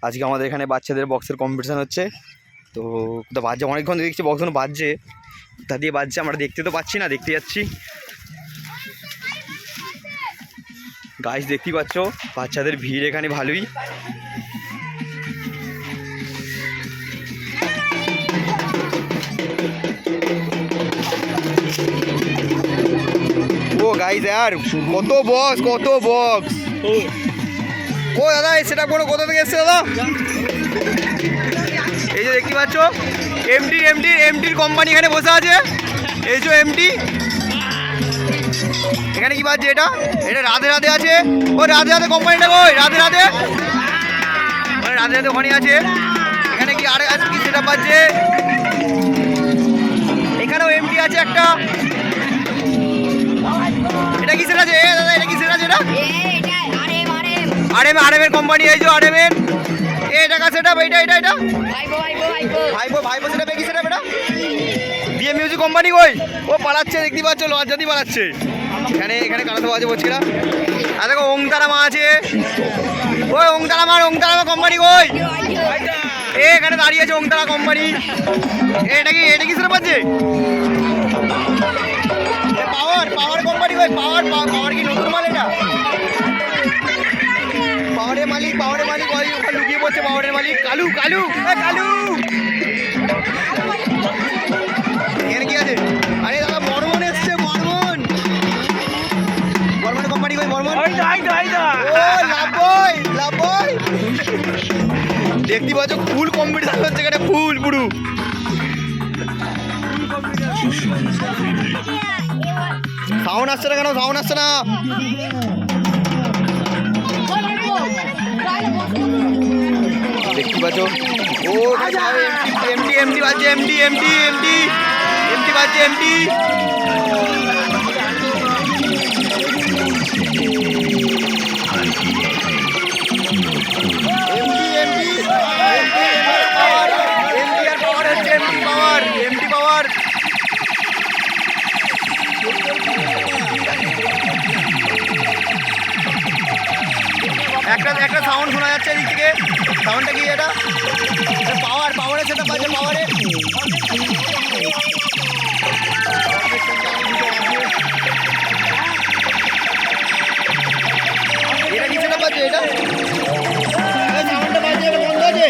আজকে আমাদের এখানে বাচ্চাদের বক্সের কম্পিটিশান হচ্ছে। তো বাজছে অনেকক্ষণ দেখছি বক্সগুলো বাজছে, তা দিয়ে বাজছে, আমরা দেখতে তো পাচ্ছি না, দেখতে যাচ্ছি। গাইস দেখতেই পাচ্ছ বাচ্চাদের ভিড় এখানে ভালোই। ও গাইস यार কত বক্স ও দাদা সেটা কোনো কোথা থেকে এসছে দাদা? এই যে দেখতে পাচ্ছ এমডির কোম্পানি এখানে বসে আছে। এই যে এমডি এখানে কি বাজছে? এটা রাধে আছে। ও রাধে কোম্পানিটা কই? রাধে ওখানে আছে। এখানে কি আর কি সেটা বাজছে? এখানেও এমডি আছে একটা। এটা কি সেটা আছে দাদা? এটা কি সেটা আছে? এটা আরএমের কোম্পানি। এই যে আরএমের এটা কাছে সেটা ভাইবো সেটা কি সেটা বেটা দিয়ে মিউজিক কোম্পানি কই? ও পালাচ্ছে দেখতে পাচ্ছ, লজ্জাতি পালাচ্ছে। এখানে কানাতে বাজে বলছি না। আর দেখো ওংতারা মা আছে। ওই ওংতারা মা কোম্পানি কই? এখানে দাঁড়িয়ে আছে ওংতারা কোম্পানি। এটা কি সেটা বাজছে? পাওয়ার কোম্পানি কই? পাওয়ার কি নতুন মাল? এটা পাওয়ারের মালিক ওই ওখানে লুকিয়ে পড়ছে। পাওয়ারের মালিক কালু এখানে কি আছে? আরে দাদা বর্মন এসছে। বর্মন কোম্পানি কই? বর্মন লাভ বয় দেখতে পাচ্ছ ফুল কম্পিটিশন হচ্ছে এখানে, ফুল পুরো। সাউন্ড আসছে না কেন? সাউন্ড আসছে না। দেখতে পাচ্ছ ও এমডি বাজছে। এমডি বাজছে। এমডি পাওয়ার একটা সাউন্ড শোনা যাচ্ছে এদিক থেকে। সাউন্ডটা কি? এটা পাওয়ারের সেটা বাজছে। পাওয়ারে এটা কি সেটা বাজছে? এটা সাউন্ডটা বাজছে, এটা বন্ধ আছে।